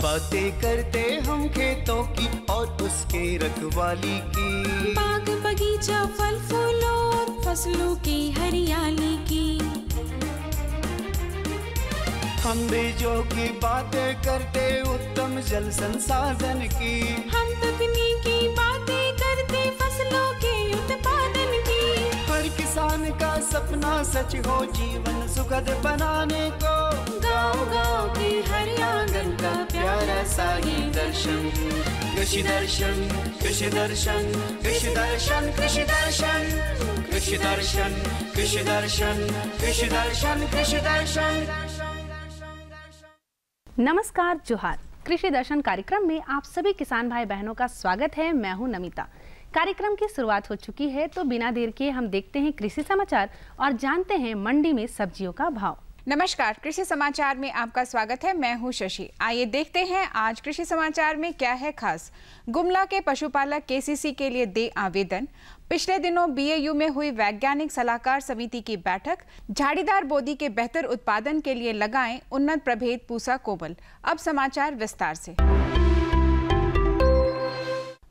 बातें करते हम खेतों की और उसके रखवाली की, बाग बगीचा फल फूलों और फसलों की हरियाली की। हम बीजों की बातें करते उत्तम जल संसाधन की, हम तकनीकी बातें करते फसलों के उत्पादन की। हर किसान का सपना सच हो जीवन सुखद बनाने को, गाँव-गाँव के हर आंगन का प्यारा सा ये दर्शन। कृषि दर्शन, कृषि दर्शन, कृषि दर्शन, कृषि दर्शन, कृषि दर्शन, कृषि दर्शन, कृषि दर्शन, कृषि दर्शन। नमस्कार, जोहार। कृषि दर्शन कार्यक्रम में आप सभी किसान भाई बहनों का स्वागत है। मैं हूं नमिता। कार्यक्रम की शुरुआत हो चुकी है, तो बिना देर किए हम देखते हैं कृषि समाचार और जानते हैं मंडी में सब्जियों का भाव। नमस्कार, कृषि समाचार में आपका स्वागत है। मैं हूं शशि। आइए देखते हैं आज कृषि समाचार में क्या है खास। गुमला के पशुपालक केसीसी के लिए दे आवेदन। पिछले दिनों बीएयू में हुई वैज्ञानिक सलाहकार समिति की बैठक। झाड़ीदार बोदी के बेहतर उत्पादन के लिए लगाएं उन्नत प्रभेद पूसा कोमल। अब समाचार विस्तार से।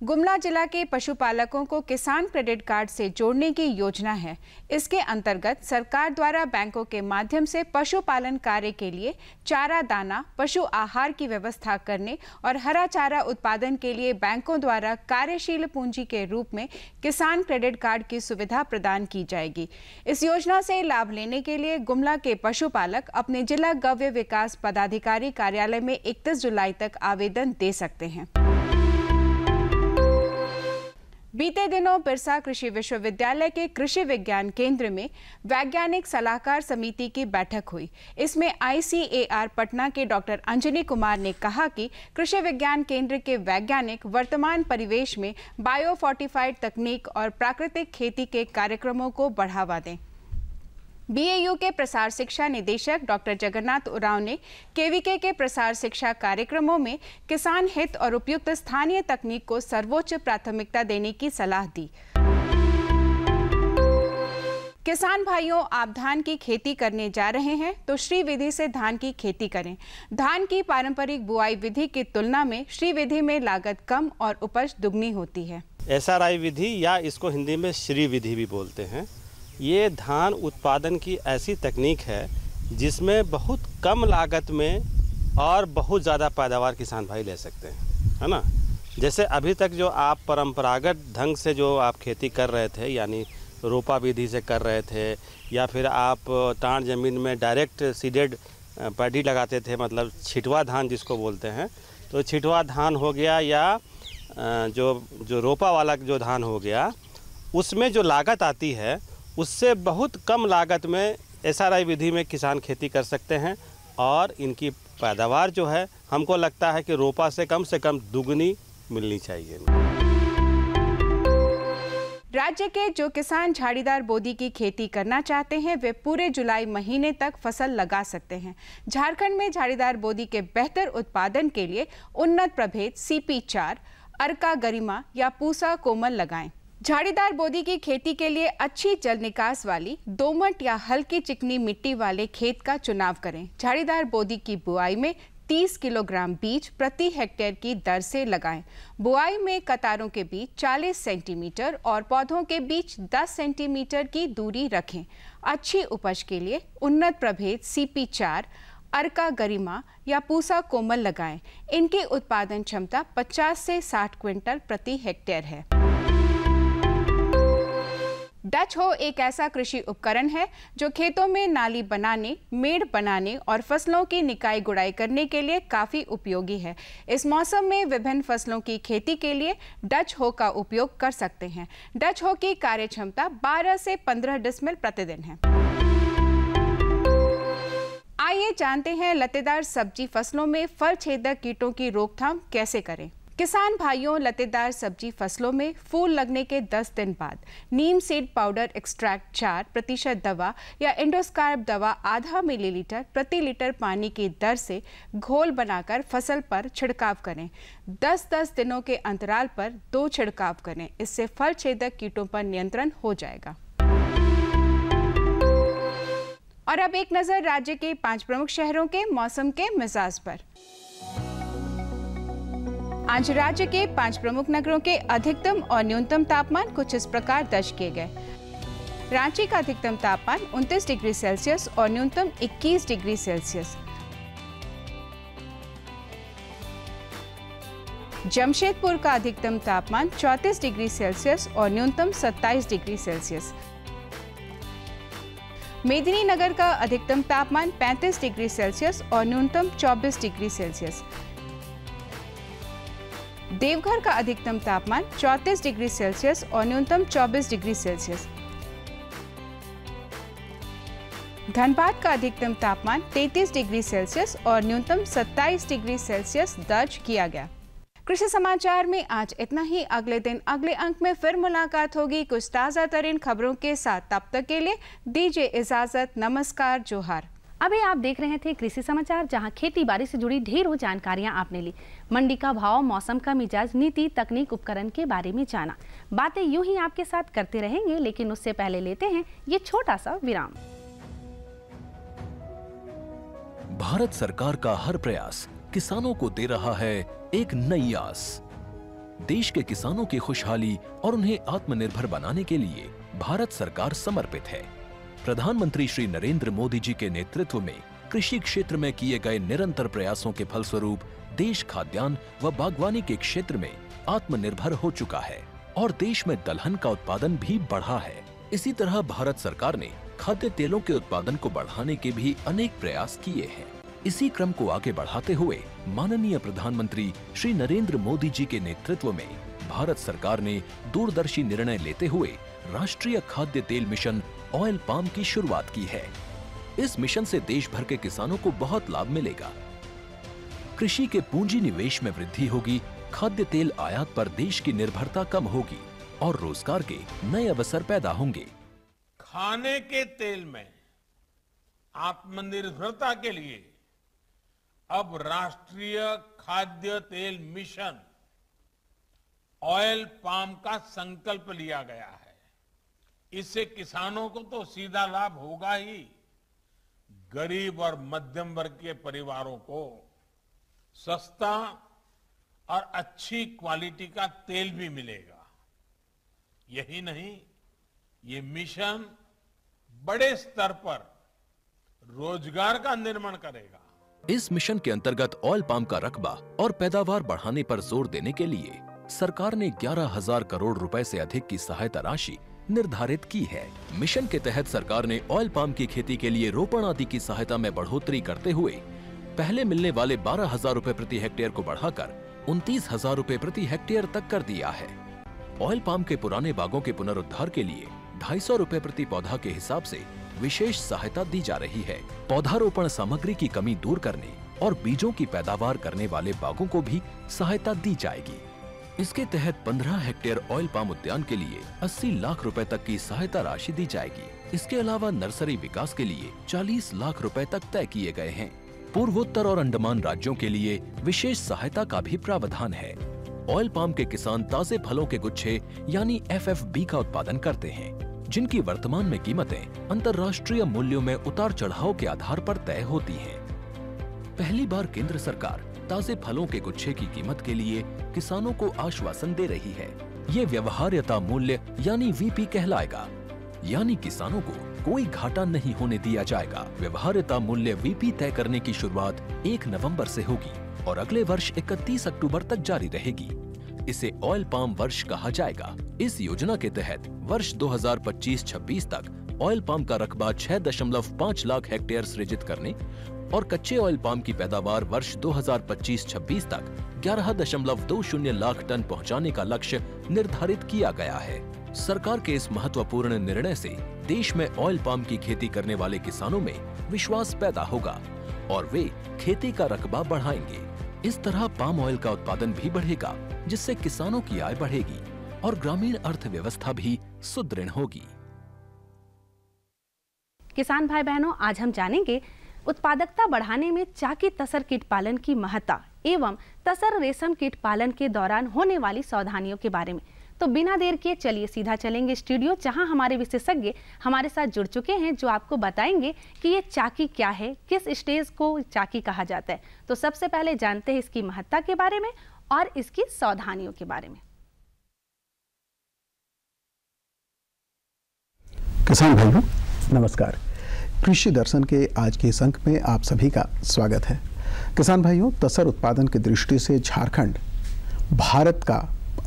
गुमला जिला के पशुपालकों को किसान क्रेडिट कार्ड से जोड़ने की योजना है। इसके अंतर्गत सरकार द्वारा बैंकों के माध्यम से पशुपालन कार्य के लिए चारा दाना, पशु आहार की व्यवस्था करने और हरा चारा उत्पादन के लिए बैंकों द्वारा कार्यशील पूंजी के रूप में किसान क्रेडिट कार्ड की सुविधा प्रदान की जाएगी। इस योजना से लाभ लेने के लिए गुमला के पशुपालक अपने जिला गव्य विकास पदाधिकारी कार्यालय में 31 जुलाई तक आवेदन दे सकते हैं। बीते दिनों बिरसा कृषि विश्वविद्यालय के कृषि विज्ञान केंद्र में वैज्ञानिक सलाहकार समिति की बैठक हुई। इसमें ICAR पटना के डॉक्टर अंजनी कुमार ने कहा कि कृषि विज्ञान केंद्र के वैज्ञानिक वर्तमान परिवेश में बायो फोर्टिफाइड तकनीक और प्राकृतिक खेती के कार्यक्रमों को बढ़ावा दें। बीएयू के प्रसार शिक्षा निदेशक डॉक्टर जगन्नाथ उरांव ने केवीके के प्रसार शिक्षा कार्यक्रमों में किसान हित और उपयुक्त स्थानीय तकनीक को सर्वोच्च प्राथमिकता देने की सलाह दी। किसान भाइयों, आप धान की खेती करने जा रहे हैं तो श्री विधि से धान की खेती करें। धान की पारंपरिक बुआई विधि की तुलना में श्री विधि में लागत कम और उपज दुगनी होती है। SRI विधि या इसको हिंदी में श्री विधि भी बोलते हैं। ये धान उत्पादन की ऐसी तकनीक है जिसमें बहुत कम लागत में और बहुत ज़्यादा पैदावार किसान भाई ले सकते हैं, है ना। जैसे अभी तक जो आप परंपरागत ढंग से जो आप खेती कर रहे थे, यानी रोपा विधि से कर रहे थे, या फिर आप टाण ज़मीन में डायरेक्ट सीडेड पैडी लगाते थे, मतलब छिटवा धान जिसको बोलते हैं, तो छिटवा धान हो गया या जो रोपा वाला जो धान हो गया, उसमें जो लागत आती है उससे बहुत कम लागत में SRI विधि में किसान खेती कर सकते हैं और इनकी पैदावार जो है हमको लगता है कि रोपा से कम दुगनी मिलनी चाहिए। राज्य के जो किसान झाड़ीदार बोदी की खेती करना चाहते हैं वे पूरे जुलाई महीने तक फसल लगा सकते हैं। झारखंड में झाड़ीदार बोदी के बेहतर उत्पादन के लिए उन्नत प्रभेद CP4, अर्का गरिमा या पूसा कोमल लगाएं। झाड़ीदार बोदी की खेती के लिए अच्छी जल निकास वाली दोमट या हल्की चिकनी मिट्टी वाले खेत का चुनाव करें। झाड़ीदार बोदी की बुआई में 30 किलोग्राम बीज प्रति हेक्टेयर की दर से लगाएं। बुआई में कतारों के बीच 40 सेंटीमीटर और पौधों के बीच 10 सेंटीमीटर की दूरी रखें। अच्छी उपज के लिए उन्नत प्रभेद CP4, अर्का गरिमा या पूसा कोमल लगाएं। इनकी उत्पादन क्षमता 50 से 60 क्विंटल प्रति हेक्टेयर है। डच हो एक ऐसा कृषि उपकरण है जो खेतों में नाली बनाने, मेड़ बनाने और फसलों की निकाई गुड़ाई करने के लिए काफ़ी उपयोगी है। इस मौसम में विभिन्न फसलों की खेती के लिए डच हो का उपयोग कर सकते हैं। डच हो की कार्य क्षमता 12 से 15 डिसमिल प्रतिदिन है। आइए जानते हैं लतेदार सब्जी फसलों में फल छेदक कीटों की रोकथाम कैसे करें। किसान भाइयों, लतेदार सब्जी फसलों में फूल लगने के 10 दिन बाद नीम सीड पाउडर एक्सट्रैक्ट 4% दवा या एंडोस्कार्ब दवा आधा मिलीलीटर प्रति लीटर पानी की दर से घोल बनाकर फसल पर छिड़काव करें। 10-10 दिनों के अंतराल पर 2 छिड़काव करें। इससे फल छेदक कीटों पर नियंत्रण हो जाएगा। और अब एक नजर राज्य के 5 प्रमुख शहरों के मौसम के मिजाज पर। आज राज्य के 5 प्रमुख नगरों के अधिकतम और न्यूनतम तापमान कुछ इस प्रकार दर्ज किए गए। रांची का अधिकतम तापमान 29 डिग्री सेल्सियस और न्यूनतम 21 डिग्री सेल्सियस। जमशेदपुर का अधिकतम तापमान 34 डिग्री सेल्सियस और न्यूनतम 27 डिग्री सेल्सियस। मेदिनीनगर का अधिकतम तापमान 35 डिग्री सेल्सियस और न्यूनतम 24 डिग्री सेल्सियस। देवघर का अधिकतम तापमान 34 डिग्री सेल्सियस और न्यूनतम 24 डिग्री सेल्सियस। धनबाद का अधिकतम तापमान 33 डिग्री सेल्सियस और न्यूनतम 27 डिग्री सेल्सियस दर्ज किया गया। कृषि समाचार में आज इतना ही। अगले दिन अगले अंक में फिर मुलाकात होगी कुछ ताज़ा तरीन खबरों के साथ। तब तक के लिए दीजिए इजाजत। नमस्कार, जोहार। अभी आप देख रहे थे कृषि समाचार, जहां खेती बाड़ी से जुड़ी ढेरों जानकारियां आपने ली। मंडी का भाव, मौसम का मिजाज, नीति, तकनीक, उपकरण के बारे में जाना। बातें यूं ही आपके साथ करते रहेंगे, लेकिन उससे पहले लेते हैं ये छोटा सा विराम। भारत सरकार का हर प्रयास किसानों को दे रहा है एक नई आस। देश के किसानों की खुशहाली और उन्हें आत्मनिर्भर बनाने के लिए भारत सरकार समर्पित है। प्रधानमंत्री श्री नरेंद्र मोदी जी के नेतृत्व में कृषि क्षेत्र में किए गए निरंतर प्रयासों के फलस्वरूप देश खाद्यान्न व बागवानी के क्षेत्र में आत्मनिर्भर हो चुका है और देश में दलहन का उत्पादन भी बढ़ा है। इसी तरह भारत सरकार ने खाद्य तेलों के उत्पादन को बढ़ाने के भी अनेक प्रयास किए हैं। इसी क्रम को आगे बढ़ाते हुए माननीय प्रधानमंत्री श्री नरेंद्र मोदी जी के नेतृत्व में भारत सरकार ने दूरदर्शी निर्णय लेते हुए राष्ट्रीय खाद्य तेल मिशन ऑयल पाम की शुरुआत की है। इस मिशन से देश भर के किसानों को बहुत लाभ मिलेगा। कृषि के पूंजी निवेश में वृद्धि होगी, खाद्य तेल आयात पर देश की निर्भरता कम होगी और रोजगार के नए अवसर पैदा होंगे। खाने के तेल में आत्मनिर्भरता के लिए अब राष्ट्रीय खाद्य तेल मिशन ऑयल पाम का संकल्प लिया गया है। इससे किसानों को तो सीधा लाभ होगा ही, गरीब और मध्यम वर्ग के परिवारों को सस्ता और अच्छी क्वालिटी का तेल भी मिलेगा। यही नहीं, ये मिशन बड़े स्तर पर रोजगार का निर्माण करेगा। इस मिशन के अंतर्गत ऑयल पाम का रकबा और पैदावार बढ़ाने पर जोर देने के लिए सरकार ने 11,000 करोड़ रुपए से अधिक की सहायता राशि निर्धारित की है। मिशन के तहत सरकार ने ऑयल पाम की खेती के लिए रोपण आदि की सहायता में बढ़ोतरी करते हुए पहले मिलने वाले 12,000 रुपए प्रति हेक्टेयर को बढ़ाकर 29,000 रुपए प्रति हेक्टेयर तक कर दिया है। ऑयल पाम के पुराने बागों के पुनरुद्धार के लिए 250 रुपए प्रति पौधा के हिसाब से विशेष सहायता दी जा रही है। पौधारोपण सामग्री की कमी दूर करने और बीजों की पैदावार करने वाले बागों को भी सहायता दी जाएगी। इसके तहत 15 हेक्टेयर ऑयल पाम उद्यान के लिए 80 लाख रुपए तक की सहायता राशि दी जाएगी। इसके अलावा नर्सरी विकास के लिए 40 लाख रुपए तक तय किए गए हैं। पूर्वोत्तर और अंडमान राज्यों के लिए विशेष सहायता का भी प्रावधान है। ऑयल पाम के किसान ताजे फलों के गुच्छे यानी FFB का उत्पादन करते हैं, जिनकी वर्तमान में कीमतें अंतर्राष्ट्रीय मूल्यों में उतार चढ़ाव के आधार पर तय होती हैं। पहली बार केंद्र सरकार ताजे फलों के गुच्छे की कीमत के लिए किसानों को आश्वासन दे रही है। ये व्यवहार्यता मूल्य यानी VP कहलाएगा, यानी किसानों को कोई घाटा नहीं होने दिया जाएगा। व्यवहार्यता मूल्य VP तय करने की शुरुआत 1 नवंबर से होगी और अगले वर्ष 31 अक्टूबर तक जारी रहेगी। इसे ऑयल पाम वर्ष कहा जाएगा। इस योजना के तहत वर्ष 2025-26 तक ऑयल पाम का रकबा 6.5 लाख हेक्टेयर सृजित करने और कच्चे ऑयल पाम की पैदावार वर्ष 2025-26 तक 11.20 लाख टन पहुंचाने का लक्ष्य निर्धारित किया गया है। सरकार के इस महत्वपूर्ण निर्णय से देश में ऑयल पाम की खेती करने वाले किसानों में विश्वास पैदा होगा और वे खेती का रकबा बढ़ाएंगे। इस तरह पाम ऑयल का उत्पादन भी बढ़ेगा, जिससे किसानों की आय बढ़ेगी और ग्रामीण अर्थव्यवस्था भी सुदृढ़ होगी। किसान भाई बहनों, आज हम जानेंगे उत्पादकता बढ़ाने में चाकी तसर कीट पालन की महत्ता एवं तसर रेशम कीट पालन के दौरान होने वाली सावधानियों के बारे में। तो बिना देर किए चलिए सीधा चलेंगे स्टूडियो, जहां हमारे विशेषज्ञ हमारे साथ जुड़ चुके हैं, जो आपको बताएंगे कि ये चाकी क्या है, किस स्टेज को चाकी कहा जाता है। तो सबसे पहले जानते हैं इसकी महत्ता के बारे में और इसकी सावधानियों के बारे में। किसान भाइयों नमस्कार। कृषि दर्शन के आज के इस अंक में आप सभी का स्वागत है। किसान भाइयों, तसर उत्पादन की दृष्टि से झारखंड भारत का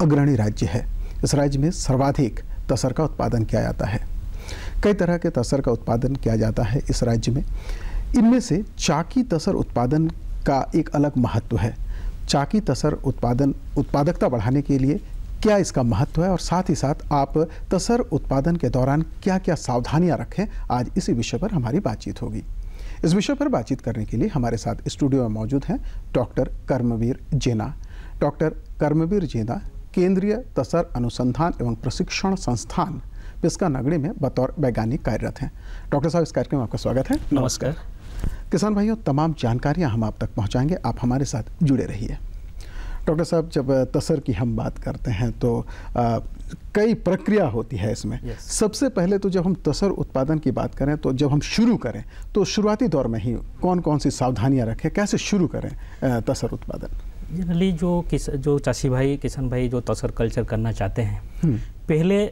अग्रणी राज्य है। इस राज्य में सर्वाधिक तसर का उत्पादन किया जाता है। कई तरह के तसर का उत्पादन किया जाता है इस राज्य में। इनमें से चाकी तसर उत्पादन का एक अलग महत्व है। चाकी तसर उत्पादकता बढ़ाने के लिए क्या इसका महत्व है और साथ ही साथ आप तसर उत्पादन के दौरान क्या क्या सावधानियां रखें, आज इसी विषय पर हमारी बातचीत होगी। इस विषय पर बातचीत करने के लिए हमारे साथ स्टूडियो में मौजूद हैं डॉक्टर कर्मवीर जेना। डॉक्टर कर्मवीर जेना केंद्रीय तसर अनुसंधान एवं प्रशिक्षण संस्थान पिस्का नगड़ी में बतौर वैज्ञानिक कार्यरत हैं। डॉक्टर साहब, इस कार्यक्रम में आपका स्वागत है। नमस्कार। किसान भाइयों, तमाम जानकारियां हम आप तक पहुंचाएंगे, आप हमारे साथ जुड़े रहिए। डॉक्टर साहब, जब तसर की हम बात करते हैं तो कई प्रक्रिया होती है इसमें। सबसे पहले तो जब हम तसर उत्पादन की बात करें तो जब हम शुरू करें तो शुरुआती दौर में ही कौन कौन सी सावधानियां रखें, कैसे शुरू करें तसर उत्पादन? जनरली जो चाषी भाई, किसान भाई जो तसर कल्चर करना चाहते हैं, पहले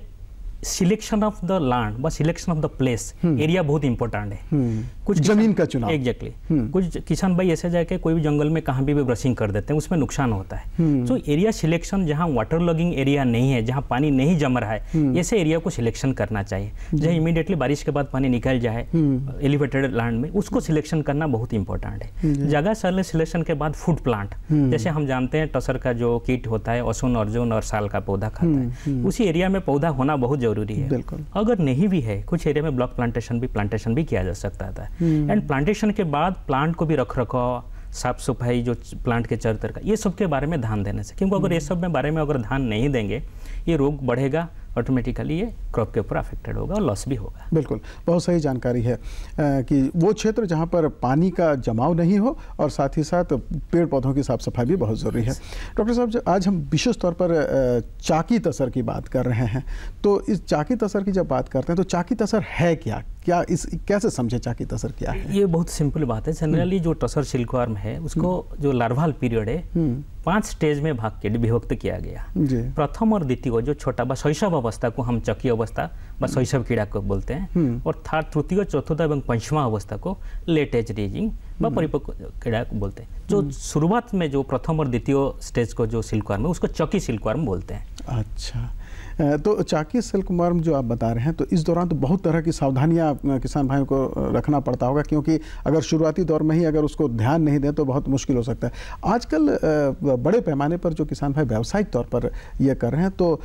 सिलेक्शन ऑफ द लैंड व selection of the place, area बहुत इंपॉर्टेंट है। कुछ जमीन का चुनाव। एग्जैक्टली। कुछ किसान भाई ऐसे जाके कोई भी जंगल में कहीं भी ब्रशिंग कर देते हैं, उसमें नुकसान होता है। तो एरिया सिलेक्शन, जहाँ वाटर लॉगिंग एरिया नहीं है, जहाँ पानी नहीं जम रहा है, ऐसे एरिया को सिलेक्शन करना चाहिए। जहाँ इमीडिएटली बारिश के बाद पानी निकल जाए एलिवेटेड लैंड में, उसको सिलेक्शन करना बहुत इंपॉर्टेंट है। जगह सिलेक्शन के बाद फूड प्लांट, जैसे हम जानते हैं टसर का जो किट होता है असुन, अर्जुन और साल का पौधा खाता है, उसी एरिया में पौधा होना बहुत जरूरी है। अगर नहीं भी है, कुछ एरिया में ब्लॉक प्लांटेशन भी किया जा सकता था। एंड प्लांटेशन के बाद प्लांट को भी रख रखाव, साफ सफाई, जो प्लांट के चारों तरफ का, ये सब के बारे में ध्यान देने से, क्योंकि अगर ये सब में बारे में अगर ध्यान नहीं देंगे, ये रोग बढ़ेगा, ऑटोमेटिकली ये क्रॉप के ऊपर अफेक्टेड होगा और लॉस भी होगा। बिल्कुल, बहुत सही जानकारी है कि वो क्षेत्र जहाँ पर पानी का जमाव नहीं हो और साथ ही साथ पेड़ पौधों की साफ सफाई भी बहुत ज़रूरी है। डॉक्टर साहब, आज हम विशेष तौर पर चाकी तसर की बात कर रहे हैं, तो इस चाकी तसर की जब बात करते हैं तो चाकी तसर है क्या, कैसे समझे चाकी तसर क्या है? ये बहुत सिंपल बात है। जनरली जो टसर सिल्कवर्म है, उसको जो लार्वाल पीरियड है 5 स्टेज में विभक्त किया गया। प्रथम और द्वितीय, जो छोटा व शैशव अवस्था को हम चकी अवस्था व शैशव कीड़ा को बोलते हैं, और तृतीय, चतुर्थ एवं पंचमा अवस्था को लेट एज रेजिंग व परिपक्व कीड़ा को बोलते हैं। जो शुरुआत में जो प्रथम और द्वितीय स्टेज को जो सिल्कवर्म है, उसको चकी सिल्कवर्म बोलते हैं। अच्छा, तो चाकी सिल्कवर्म जो आप बता रहे हैं, तो इस दौरान तो बहुत तरह की सावधानियां किसान भाइयों को रखना पड़ता होगा, क्योंकि अगर शुरुआती दौर में ही अगर उसको ध्यान नहीं दें तो बहुत मुश्किल हो सकता है। आजकल बड़े पैमाने पर जो किसान भाई व्यावसायिक तौर पर ये कर रहे हैं तो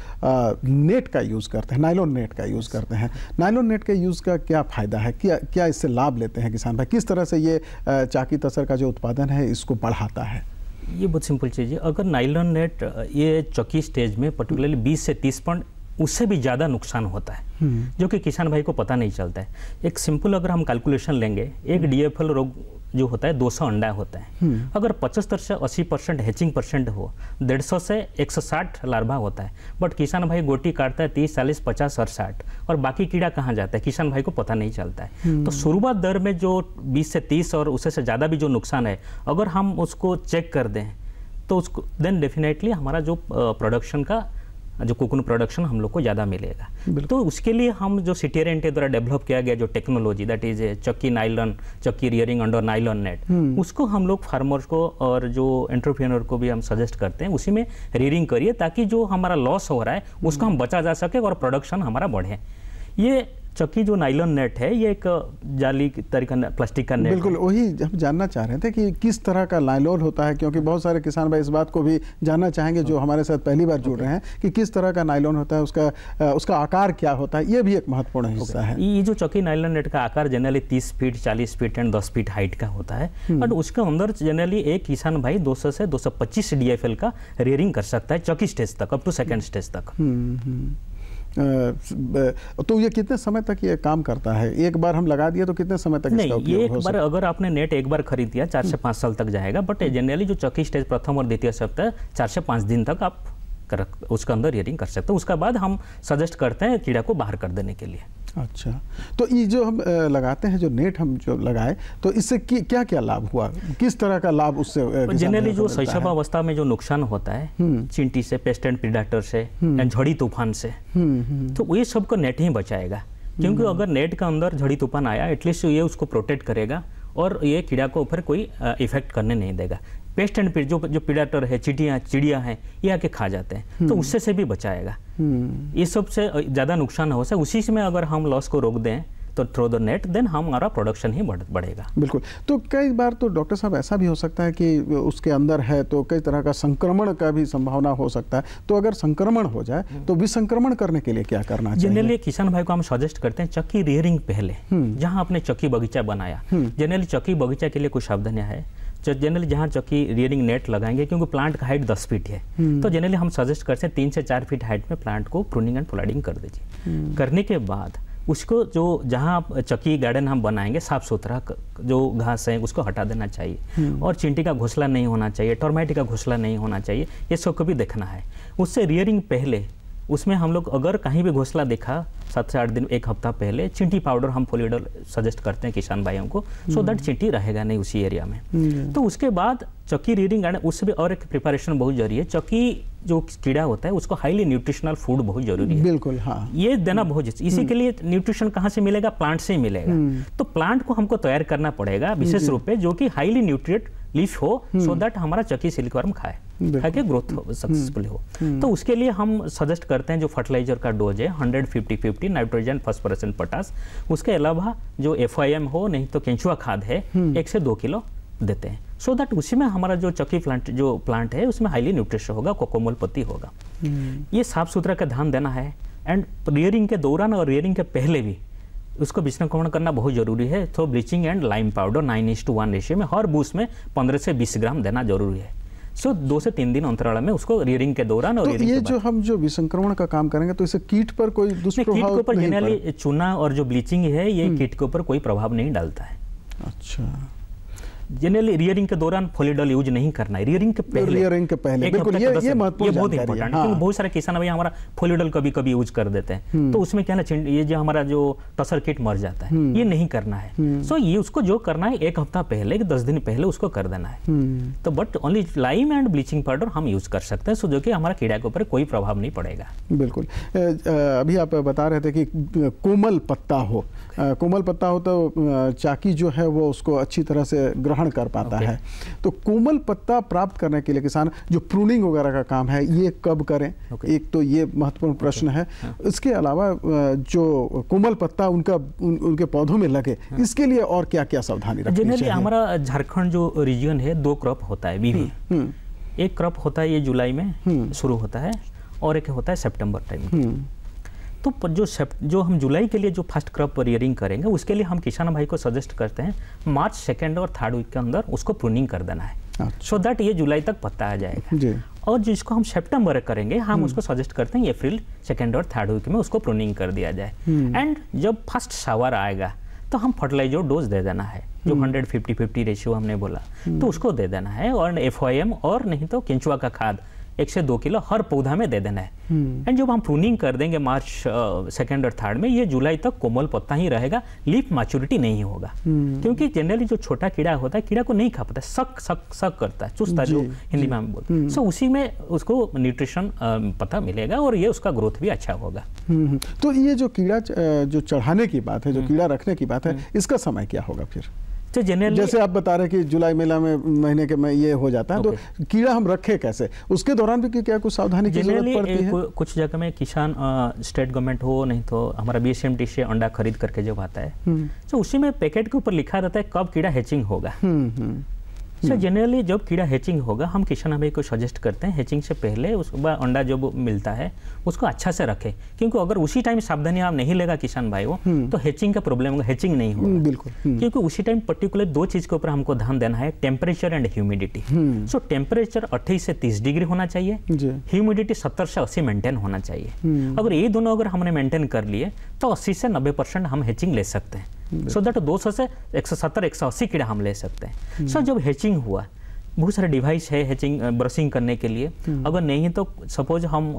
नेट का यूज़ करते हैं, नायलॉन नेट का यूज़ करते हैं। नायलॉन नेट के यूज़ का क्या फ़ायदा है, क्या इससे लाभ लेते हैं किसान भाई? किस तरह से ये चाकी तसर का जो उत्पादन है इसको बढ़ाता है? ये बहुत सिंपल चीज़ है। अगर नाइलॉन नेट ये चौकी स्टेज में पर्टिकुलरली 20 से 30 पॉइंट, उससे भी ज़्यादा नुकसान होता है, जो कि किसान भाई को पता नहीं चलता है। एक सिंपल अगर हम कैलकुलेशन लेंगे, एक DFL रोग जो होता है 200 अंडा होता है। अगर 75 से 80% हैचिंग परसेंट हो, 150 से 160 लार्वा होता है। बट किसान भाई गोटी काटता है 30, 40, 50 और 60, और बाकी कीड़ा कहाँ जाता है, किसान भाई को पता नहीं चलता है। तो शुरुआत दर में जो 20 से 30 और उससे से ज़्यादा भी जो नुकसान है, अगर हम उसको चेक कर दें तो उसको देन डेफिनेटली हमारा जो प्रोडक्शन का जो कोकोनट प्रोडक्शन हम लोग को ज़्यादा मिलेगा। तो उसके लिए हम जो CTRNT द्वारा डेवलप किया गया जो टेक्नोलॉजी, दैट इज चक्की नाइलॉन, चक्की रियरिंग अंडर नाइलॉन नेट, उसको हम लोग फार्मर्स को और जो एंटरप्रेन्योर को भी हम सजेस्ट करते हैं उसी में रियरिंग करिए, ताकि जो हमारा लॉस हो रहा है उसको हम बचा जा सके और प्रोडक्शन हमारा बढ़े। ये चक्की जो नाइलॉन नेट है, ये एक जाली तरीका प्लास्टिक का नेट। बिल्कुल, वही हम जानना चाह रहे थे कि किस तरह का नाइलॉन होता है, क्योंकि बहुत सारे किसान भाई इस बात को भी जानना चाहेंगे जो हमारे साथ पहली बार जुड़ रहे हैं कि किस तरह का नाइलॉन होता है, उसका आकार क्या होता है, ये भी एक महत्वपूर्ण हिस्सा है। ये जो चक्की नाइलॉन नेट का आकार generally 30 feet, 40 feet and 10 feet height का होता है, और उसके अंदर जनरली एक किसान भाई 200 से 225 DFL का रेयरिंग कर सकता है चक्की स्टेज तक, अप टू सेकेंड स्टेज तक। तो ये कितने समय तक ये काम करता है? एक बार हम लगा दिया तो कितने समय तक इसका उपयोग हो सकता है? एक बार अगर आपने नेट एक बार खरीद दिया 4 से 5 साल तक जाएगा, बट जनरली जो चक्की स्टेज प्रथम और द्वितीय सप्ताह 4 से 5 दिन तक आप उसके अंदर रियरिंग कर सकते हैं। उसके बाद हम सजेस्ट करते हैं कीड़ा को बाहर कर देने के लिए। अच्छा, तो ये जो हम लगाते हैं, जो नेट हम जो लगाए, तो इससे क्या क्या लाभ हुआ, किस तरह का लाभ उससे? जनरली जो शैशवावस्था में जो नुकसान होता है चींटी से, पेस्ट एंड प्रीडेटर से, झड़ी तूफान से, तो ये सबको नेट ही बचाएगा। क्योंकि अगर नेट के अंदर झड़ी तूफान आया, एटलीस्ट ये उसको प्रोटेक्ट करेगा और ये कीड़ा को ऊपर कोई इफेक्ट करने नहीं देगा। पेस्ट एंड जो प्रीडेटर है, चिड़िया हैं, ये आके खा जाते हैं, तो उससे से भी बचाएगा। ये सबसे ज़्यादा नुकसान हो सकता है। उसी में अगर हम लॉस को रोक दें तो थ्रू द नेट, देन हमारा प्रोडक्शन ही बढ़ेगा। बिल्कुल। तो कई बार तो डॉक्टर साहब ऐसा भी हो सकता है कि उसके अंदर है तो कई तरह का संक्रमण का भी संभावना हो सकता है, तो अगर संक्रमण हो जाए तो विसंक्रमण करने के लिए क्या करना चाहिए? जनरली किसान भाई को हम सजेस्ट करते हैं चक्की रियरिंग पहले, जहाँ आपने चक्की बगीचा बनाया, जनरली चक्की बगीचा के लिए कुछ सावधानियां है। जनरली जहाँ चक्की रियरिंग नेट लगाएंगे, क्योंकि प्लांट का हाइट 10 फीट है, तो जनरली हम सजेस्ट करते हैं 3 से 4 फीट हाइट में प्लांट को प्रूनिंग एंड फ्लडिंग कर दीजिए। करने के बाद उसको जो जहाँ चक्की गार्डन हम बनाएंगे, साफ सुथरा जो घास है उसको हटा देना चाहिए, और चींटी का घोंसला नहीं होना चाहिए, टर्माइट का घोंसला नहीं होना चाहिए, ये सबको भी देखना है। उससे रियरिंग पहले उसमें हम लोग अगर कहीं भी घोंसला देखा 7 से 8 दिन, 1 हफ्ता पहले चींटी पाउडर हम फोलिडल सजेस्ट करते हैं किसान भाइयों को, सो दैट चींटी रहेगा नहीं उसी एरिया में। तो उसके बाद चक्की रियरिंग गार्डन, उससे भी और एक प्रिपरेशन बहुत जरूरी है। चक्की जो कीड़ा होता है उसको हाईली न्यूट्रिशनल फूड बहुत जरूरी है। बिल्कुल, हाँ, ये देना बहुत जरूरी। इसी के लिए न्यूट्रिशन कहाँ से मिलेगा? प्लांट से ही मिलेगा। तो प्लांट को हमको तैयार करना पड़ेगा विशेष रूप से, जो कि हाईली न्यूट्रिएंट लीफ हो, सो दैट हमारा चक्की सिल्कवर्म खाए, ताकि ग्रोथ सक्सेसफुल हो। तो उसके लिए हम सजेस्ट करते हैं जो फर्टिलाइजर का डोज है 100-50-50 नाइट्रोजन, फास्फोरस एंड पोटास। उसके अलावा जो FIM हो, नहीं तो केंचुआ खाद है, 1 से 2 किलो देते हैं, सो दैट उसी में हमारा जो चक्की प्लांट है उसमें हाईली न्यूट्रिशन होगा, कोकोमोल पत्ती होगा। ये साफ सुथरा का ध्यान देना है। एंड रियरिंग के दौरान और रियरिंग के पहले भी उसको विसंक्रमण करना बहुत जरूरी है। तो bleaching and lime powder 9:1 ratio में हर बूस में 15 से 20 ग्राम देना जरूरी है। सो 2 से 3 दिन अंतराल में उसको रियरिंग के दौरान और तो ये जो हम जो विसंक्रमण का काम करेंगे, तो इससे कीट पर कोई दुष्प्रभाव कीट के ऊपर जनरली चूना और जो ब्लीचिंग है ये कीट के ऊपर कोई प्रभाव नहीं डालता है। अच्छा, जनरली रियरिंग के दौरान फोलिडल यूज नहीं करना है। रियरिंग के पहले बिल्कुल, ये महत्वपूर्ण बहुत इंपॉर्टेंट है, क्योंकि बहुत सारे किसान भाई हमारा फोलिडल कभी कभी यूज कर देते हैं, तो उसमें क्या ना, ये जो हमारा जो टसर किट मर जाता है, ये नहीं करना है। सो ये उसको जो करना है 1 हफ्ता पहले, 10 दिन पहले उसको कर देना है। तो but only lime and bleaching powder हम यूज कर सकते हैं, सो जो कि हमारा कीड़ा के ऊपर कोई प्रभाव नहीं पड़ेगा। बिल्कुल। अभी आप बता रहे थे कि कोमल पत्ता हो, कोमल पत्ता हो तो चाकी जो है वो उसको अच्छी तरह से ग्रहण कर पाता है। तो कोमल पत्ता प्राप्त करने के लिए किसान जो प्रूनिंग वगैरह का काम है, ये कब करें? एक तो ये महत्वपूर्ण प्रश्न है। इसके अलावा जो कोमल पत्ता उनके पौधों में लगे, इसके लिए और क्या क्या सावधानी रखनी चाहिए? जनरली हमारा झारखंड जो रीजन है 2 क्रॉप होता है बीवी। एक क्रॉप होता है ये जुलाई में शुरू होता है, और एक होता है सितंबर टाइम में। तो जो हम जुलाई के लिए जो फर्स्ट क्रॉप रियरिंग करेंगे, उसके लिए हम किसान भाई को सजेस्ट करते हैं मार्च 2nd और 3rd वीक के अंदर उसको प्रूनिंग कर देना है, सो दैट ये जुलाई तक पत्ता आ जाएगा। और जिसको हम सितंबर करेंगे, हम उसको सजेस्ट करते हैं अप्रैल 2nd और 3rd वीक में उसको प्रूनिंग कर दिया जाए। एंड जब फर्स्ट शावर आएगा तो हम फर्टिलाइजर डोज दे देना है, जो 100-50-50 रेशियो हमने बोला, तो उसको दे देना है। और FIM और नहीं तो केंचुआ का खाद 1 से 2 किलो हर पौधा में दे देना है। एंड जब हम प्रूनिंग कर देंगे मार्च 2nd और 3rd में, ये जुलाई तक कोमल पत्ता ही रहेगा, लीफ मैच्योरिटी नहीं होगा। क्योंकि जनरली जो छोटा कीड़ा होता है, कीड़ा को नहीं खा पाता, सक करता है, चुसता जो हिंदी में हम बोलते हैं। सो उसी में उसको न्यूट्रिशन पता मिलेगा और ये उसका ग्रोथ भी अच्छा होगा। तो ये जो कीड़ा जो चढ़ाने की बात है, जो कीड़ा रखने की बात है, इसका समय क्या होगा फिर? तो जैसे आप बता रहे हैं कि जुलाई महीने के में ये हो जाता है, तो कीड़ा हम रखे कैसे? उसके दौरान भी क्या कुछ सावधानी की जरूरत पड़ती है? कुछ जगह में किसान स्टेट गवर्नमेंट हो, नहीं तो हमारा BSMT से अंडा खरीद करके जब आता है, तो उसी में पैकेट के ऊपर लिखा रहता है कब कीड़ा हैचिंग होगा। सो जनरली जब कीड़ा हैचिंग होगा, हम किसान भाई को सजेस्ट करते हैं हैचिंग से पहले उसके बाद अंडा जब मिलता है उसको अच्छा से रखें, क्योंकि अगर उसी टाइम सावधानी आप नहीं लेगा किसान भाई तो हैचिंग का प्रॉब्लम होगा, हैचिंग नहीं होगा। बिल्कुल। क्योंकि उसी टाइम पर्टिकुलर 2 चीज के ऊपर हमको ध्यान देना है, temperature and humidity. So temperature 28 से 30 डिग्री होना चाहिए, ह्यूमिडिटी 70 से 80 मेंटेन होना चाहिए। अगर ये दोनों अगर हमने मेंटेन कर लिए तो 80 से 90% हम हैचिंग ले सकते हैं। सो दैट 200 से 170-180 कीड़ा हम ले सकते हैं। सो जब हैचिंग हुआ, बहुत सारे डिवाइस है हैचिंग ब्रशिंग करने के लिए। अगर नहीं है तो सपोज हम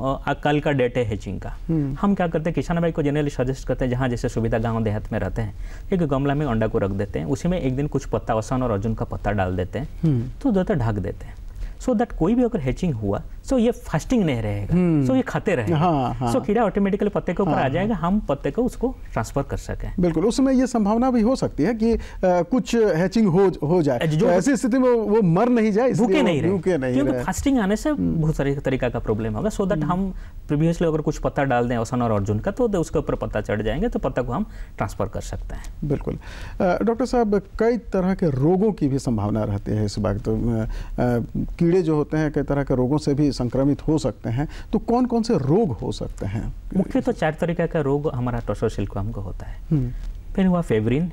कल का डेट है हैचिंग का, हम क्या करते हैं किसान भाई को जनरली सजेस्ट करते हैं, जहाँ जैसे सुविधा गांव देहात में रहते हैं, एक गमला में अंडा को रख देते हैं, उसी में एक दिन कुछ पत्ता असन और अर्जुन का पत्ता डाल देते हैं, तो ज़्यादा ढक देते हैं, सो दैट कोई भी अगर हैचिंग हुआ सो ये फास्टिंग नहीं रहेगा, सो ये खाते रहेगा, सो कीड़ा ऑटोमेटिकली पत्ते के ऊपर आ जाएगा, हम पत्ते को उसको ट्रांसफर कर सकें। बिल्कुल, उसमें ये संभावना भी हो सकती है कि कुछ हैचिंग हो जाए, तो ऐसी स्थिति में वो मर नहीं जाए, भूखे नहीं रहे, क्योंकि फास्टिंग आने से बहुत सारे तरीका का प्रॉब्लम होगा, सो दैट हम प्रीवियसली अगर कुछ पत्ता डाल दें असन और अर्जुन का, तो उसके ऊपर पत्ता चढ़ जाएंगे, तो पत्ता को हम ट्रांसफर कर सकते हैं। बिल्कुल। डॉक्टर साहब, कई तरह के रोगों की भी संभावना रहती है इस वक्त, तो कीड़े जो होते हैं कई तरह के रोगों से भी संक्रमित हो सकते हैं, तो कौन कौन से रोग हो सकते हैं? मुख्य तो 4 तरीके का रोग हमारा टसर सिल्कवर्म को होता है। पहले हुआ फेब्रिन,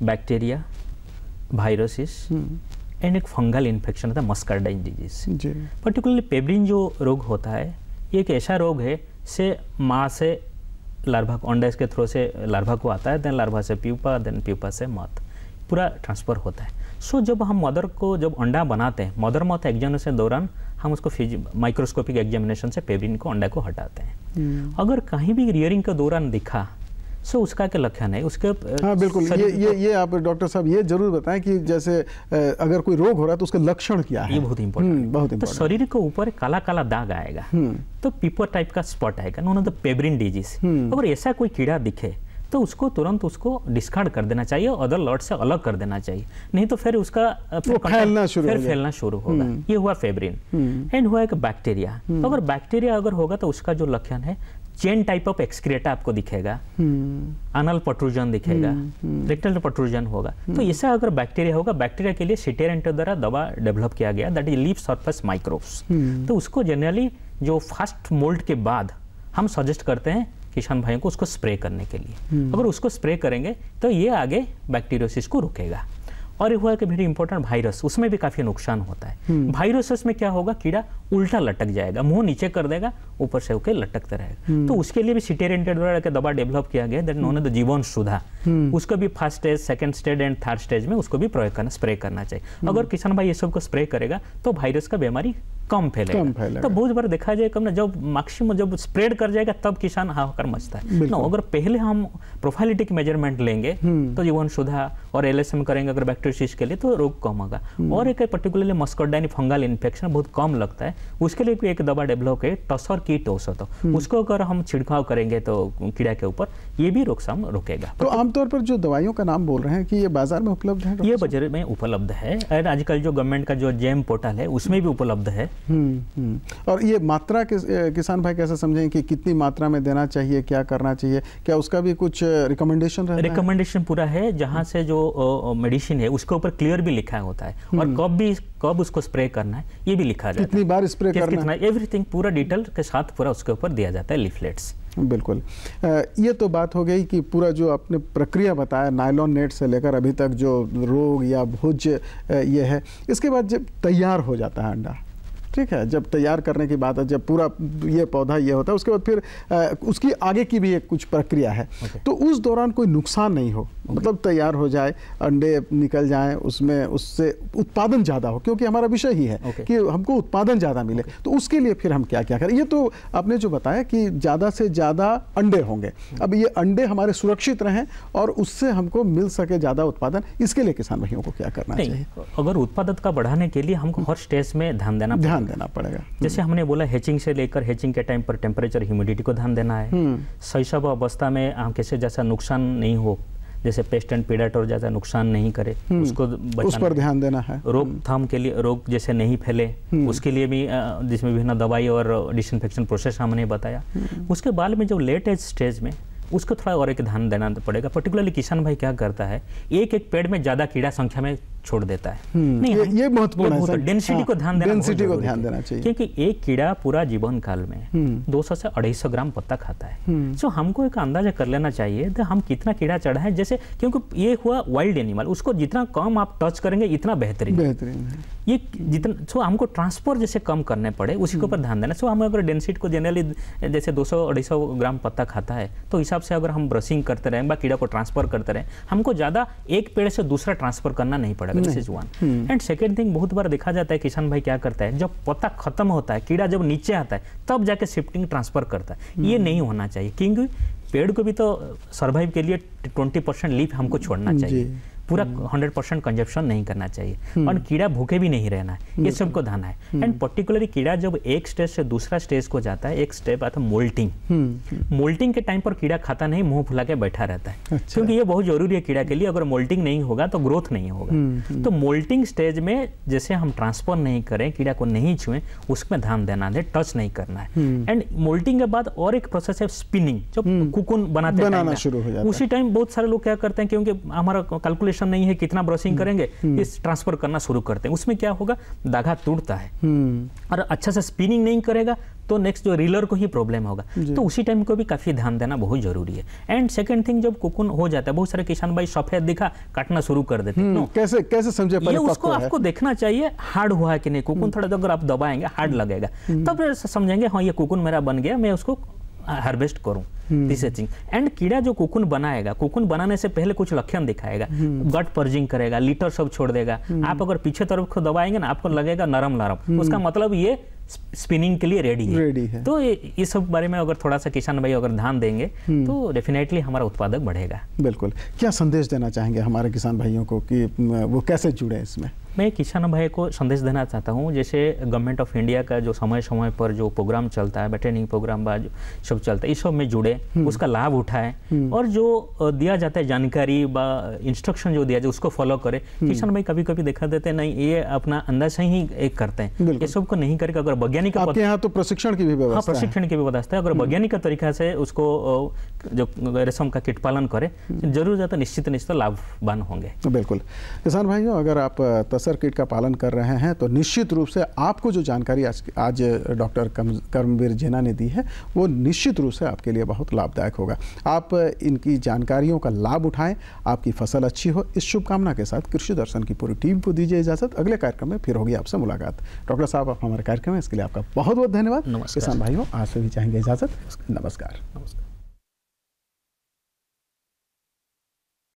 बैक्टीरिया, वायरसिस एंड एक फंगल इन्फेक्शन होता है मस्कार्डाइन डिजीज। पर्टिकुलरली फेब्रिन जो रोग होता है, ये एक ऐसा रोग है से माँ से लार्वा को, अंडे के थ्रू से लार्वा को आता है, देन लार्वा से प्यूपा, देन प्यूपा से मथ, पूरा ट्रांसफर होता है। सो जब हम मदर को जब अंडा बनाते हैं, मदर मथ एग्जामिनेशन के दौरान हम उसको माइक्रोस्कोपिक एग्जामिनेशन से पेब्रिन को अंडा को हटाते हैं। अगर कहीं भी रियरिंग के दौरान दिखा सो उसका क्या लक्षण है उसके? हाँ बिल्कुल, ये आप डॉक्टर साहब ये जरूर बताएं कि जैसे अगर कोई रोग हो रहा है तो उसके लक्षण क्या है? ये बहुत इंपॉर्टेंट। तो शरीर के ऊपर काला काला दाग आएगा, तो पीपर टाइप का स्पॉट आएगा, known of the pebrine disease. अगर ऐसा कोई कीड़ा दिखे तो उसको तुरंत उसको डिस्कार्ड कर देना चाहिए, अदर लॉट से अलग कर देना चाहिए, नहीं तो फिर उसका फैलना शुरू होगा। ये हुआ फेब्रिन। एंड हुआ एक बैक्टीरिया। अगर बैक्टीरिया अगर होगा तो उसका जो लक्षण है चेन टाइप ऑफ एक्सक्रिएटा आपको दिखेगा, एनल प्रोट्रूजन दिखेगा, रेक्टल प्रोट्रूजन होगा। तो ऐसा अगर बैक्टीरिया होगा, बैक्टीरिया के लिए सिटेरेंटो द्वारा दवा डेवलप किया गया, that is leaf surface microbes. तो उसको जनरली जो फास्ट मोल्ड के बाद हम सजेस्ट करते हैं किसान भाइयों को उसको स्प्रे करने के लिए। अगर उसको स्प्रे करेंगे तो ये आगे बैक्टीरियोसिस को रुकेगा। और ये हुआ कि वेरी इंपॉर्टेंट वायरस, उसमें भी काफी नुकसान होता है। वायरसेस में क्या होगा, कीड़ा उल्टा लटक जाएगा, मुंह नीचे कर देगा, ऊपर से होकर लटकता रहेगा। तो उसके लिए भी सिटेरेंटेड द्वारा दवा डेवलप किया गया, दैट नोन एज द जीवन सुधा। उसको भी first stage, second stage and third stage में उसको भी प्रयोग करना, स्प्रे करना चाहिए। अगर किसान भाई ये सब को स्प्रे करेगा तो वायरस का बीमारी कम फैलेगा। तो बहुत बार देखा जाए कम ना, जब मैक्सिमम जब स्प्रेड कर जाएगा तब किसान हाहाकार मचता है ना। अगर पहले हम प्रोफाइलिटिक मेजरमेंट लेंगे तो जीवन सुधा और एलएसएम करेंगे अगर बैक्टीरियोसिस के लिए, तो रोग कम होगा। और एक पर्टिकुलरली मस्कार्डाइन फंगल इन्फेक्शन बहुत कम लगता है, उसके लिए भी एक दवा डेवलप है टसर कीट औषध, उसको अगर हम छिड़काव करेंगे तो कीड़ा के ऊपर, ये भी रोकथाम रुकेगा। तो आमतौर पर जो दवाइयों का नाम बोल रहे हैं कि ये बाजार में उपलब्ध है? ये बाजार में उपलब्ध है, और आजकल जो गवर्नमेंट का जो जेम पोर्टल है उसमें भी उपलब्ध है। और ये मात्रा किसान भाई कैसे समझें कि कितनी मात्रा में देना चाहिए, क्या करना चाहिए, क्या उसका भी कुछ रिकमेंडेशन रहता है? रिकमेंडेशन पूरा है, जहाँ से जो मेडिसिन है उसके ऊपर क्लियर भी लिखा होता है, और कब उसको स्प्रे करना है ये भी लिखा जाता है, कितनी बार स्प्रे करना है, एवरीथिंग पूरा डिटेल के साथ पूरा उसके ऊपर दिया जाता है, लीफलेट्स। बिल्कुल। ये तो बात हो गई कि पूरा जो आपने प्रक्रिया बताया नायलॉन नेट से लेकर अभी तक जो रोग या भुज ये है, इसके बाद जब तैयार हो जाता है अंडा, ठीक है, जब तैयार करने की बात है, जब पूरा ये पौधा ये होता है, उसके बाद फिर उसकी आगे की भी एक कुछ प्रक्रिया है। तो उस दौरान कोई नुकसान नहीं हो, मतलब तैयार हो जाए, अंडे निकल जाएं, उसमें उससे उत्पादन ज़्यादा हो, क्योंकि हमारा विषय ही है कि हमको उत्पादन ज़्यादा मिले। तो उसके लिए फिर हम क्या क्या करें? ये तो आपने जो बताया कि ज़्यादा से ज़्यादा अंडे होंगे, अब ये अंडे हमारे सुरक्षित रहें और उससे हमको मिल सके ज़्यादा उत्पादन, इसके लिए किसान भाइयों को क्या करना चाहिए? अगर उत्पादन का बढ़ाने के लिए हमको हर स्टेज में ध्यान देना पड़ेगा। जैसे हमने बोला हैचिंग से लेकर हैचिंग के टाइम पर टेम्परेचर, ह्यूमिडिटी को ध्यान देना है। शैशव अवस्था में हम कैसे जैसा नुकसान नहीं हो, जैसे पेस्ट एंड प्रेडेटर जैसा नुकसान नहीं करे, उसको उस पर ध्यान देना है। रोकथाम के लिए, रोग जैसे नहीं फैले उसके लिए भी, जिसमें विभिन्न दवाई और डिसइंफेक्शन प्रोसेस हमने बताया। उसके बाद में जो लेट एज स्टेज में उसको थोड़ा और एक ध्यान देना पड़ेगा। पर्टिकुलरली किसान भाई क्या करता है, एक पेड़ में ज्यादा कीड़ा संख्या में छोड़ देता है। नहीं, ये महत्वपूर्ण है, डेंसिटी को ध्यान देना चाहिए, क्योंकि एक कीड़ा पूरा जीवन काल में 200 से 250 ग्राम पत्ता खाता है। सो हमको एक अंदाजा कर लेना चाहिए कि हम कितना कीड़ा चढ़ा है, जैसे क्योंकि ये हुआ वाइल्ड एनिमल, उसको जितना कम आप टच करेंगे इतना बेहतरीन है। ये जितना सो हमको ट्रांसफर जैसे कम करने पड़े उसी के ऊपर ध्यान देना। सो हम अगर डेंसिटी को जनरली जैसे 200-250 ग्राम पत्ता खाता है, तो हिसाब से अगर हम ब्रशिंग करते रहें, कीड़ा को ट्रांसफर करते रहें, हमको ज़्यादा एक पेड़ से दूसरा ट्रांसफर करना नहीं पड़ेगा। पाएगा, this is one. And second thing, बहुत बार देखा जाता है किसान भाई क्या करता है, जब पत्ता खत्म होता है, कीड़ा जब नीचे आता है तब जाके शिफ्टिंग ट्रांसफर करता है। ये नहीं होना चाहिए, क्योंकि पेड़ को भी तो सर्वाइव के लिए 20% लीफ हमको छोड़ना चाहिए, पूरा 100% कंजप्शन नहीं करना चाहिए, और कीड़ा भूखे भी नहीं रहना है, ये सबको ध्यान है। एंड पर्टिकुलरली कीड़ा जब एक स्टेज से दूसरा स्टेज को जाता है, एक स्टेप आता है मोल्टिंग। मोल्टिंग के टाइम पर कीड़ा खाता नहीं, मुंह फुला के बैठा रहता है। अच्छा। क्योंकि ये बहुत जरूरी है कीड़ा के लिए, अगर मोल्टिंग नहीं होगा तो ग्रोथ नहीं होगा। तो मोल्टिंग स्टेज में जैसे हम ट्रांसफर नहीं करें, कीड़ा को नहीं छुएं, उसमें ध्यान देना है, टच नहीं करना है। एंड मोल्टिंग के बाद और एक प्रोसेस है स्पिनिंग, जब कुकुन बनाना शुरू हो जाता है, उसी टाइम बहुत सारे लोग क्या करते हैं, क्योंकि हमारा कैलकुलेशन नहीं है कितना ब्रशिंग करेंगे, इस ट्रांसफर करना शुरू करते हैं। उसमें क्या होगा, धागा टूटता है, और अच्छा से स्पिनिंग नहीं करेगा तो नेक्स्ट जो रीलर को ही प्रॉब्लम होगा। तो उसी टाइम को भी काफी ध्यान देना बहुत जरूरी है। एंड सेकंड थिंग, जब कुकुन हो जाता है, बहुत सारे किसान भाई सफेद दिखा काटना शुरू कर देते हैं। कैसे समझे, ये उसको आपको देखना चाहिए हार्ड हुआ है कि नहीं। कुकुन थोड़ा अगर आप दबाएंगे हार्ड लगेगा, तब समझेंगे हाँ ये कुकुन मेरा बन गया, मैं उसको हार्वेस्ट करूं। This is thing. एंड कीड़ा जो कुकुन बनाएगा, कुकुन बनाने से पहले कुछ लक्षण दिखाएगा, गट पर्जिंग करेगा, लीटर सब छोड़ देगा। आप अगर पीछे तरफ को दबाएंगे ना, आपको लगेगा नरम नरम, उसका मतलब ये स्पिनिंग के लिए रेडी है। तो ये सब बारे में अगर थोड़ा सा किसान भाई अगर ध्यान देंगे तो डेफिनेटली हमारा उत्पादक बढ़ेगा। बिल्कुल। क्या संदेश देना चाहेंगे हमारे किसान भाइयों को कि वो कैसे जुड़े इसमें? मैं किसान भाई को संदेश देना चाहता हूँ, जैसे गवर्नमेंट ऑफ इंडिया का जो समय समय पर जो प्रोग्राम चलता है, ट्रेनिंग प्रोग्राम जो सब चलता है, इस सब में जुड़े, उसका लाभ उठाएं, और जो दिया जाता है जानकारी व इंस्ट्रक्शन जो दिया जाए उसको फॉलो करें। किसान भाई कभी कभी देखा देते हैं नहीं, ये अपना अंदाज से ही एक करते हैं, ये सब को नहीं करके अगर वैज्ञानिक आपके यहाँ तो प्रशिक्षण की भी व्यवस्था है। प्रशिक्षण की भी व्यवस्था है। अगर वैज्ञानिक तरीका से उसको जो रेशम का कीट पालन करे, जरूर जाता निश्चित लाभवान होंगे। बिल्कुल। किसान भाइयों, अगर आप तसर कीट का पालन कर रहे हैं तो निश्चित रूप से आपको जो जानकारी आज डॉक्टर कर्मवीर जेना ने दी है वो निश्चित रूप से आपके लिए बहुत लाभदायक होगा। आप इनकी जानकारियों का लाभ उठाएं, आपकी फसल अच्छी हो, इस शुभकामना के साथ कृषि दर्शन की पूरी टीम को दीजिए इजाजत। अगले कार्यक्रम में फिर होगी आपसे मुलाकात। डॉक्टर साहब, आप हमारे कार्यक्रम में इसके लिए आपका बहुत बहुत धन्यवाद। किसान भाइयों, आज से भी चाहेंगे इजाजत। नमस्कार।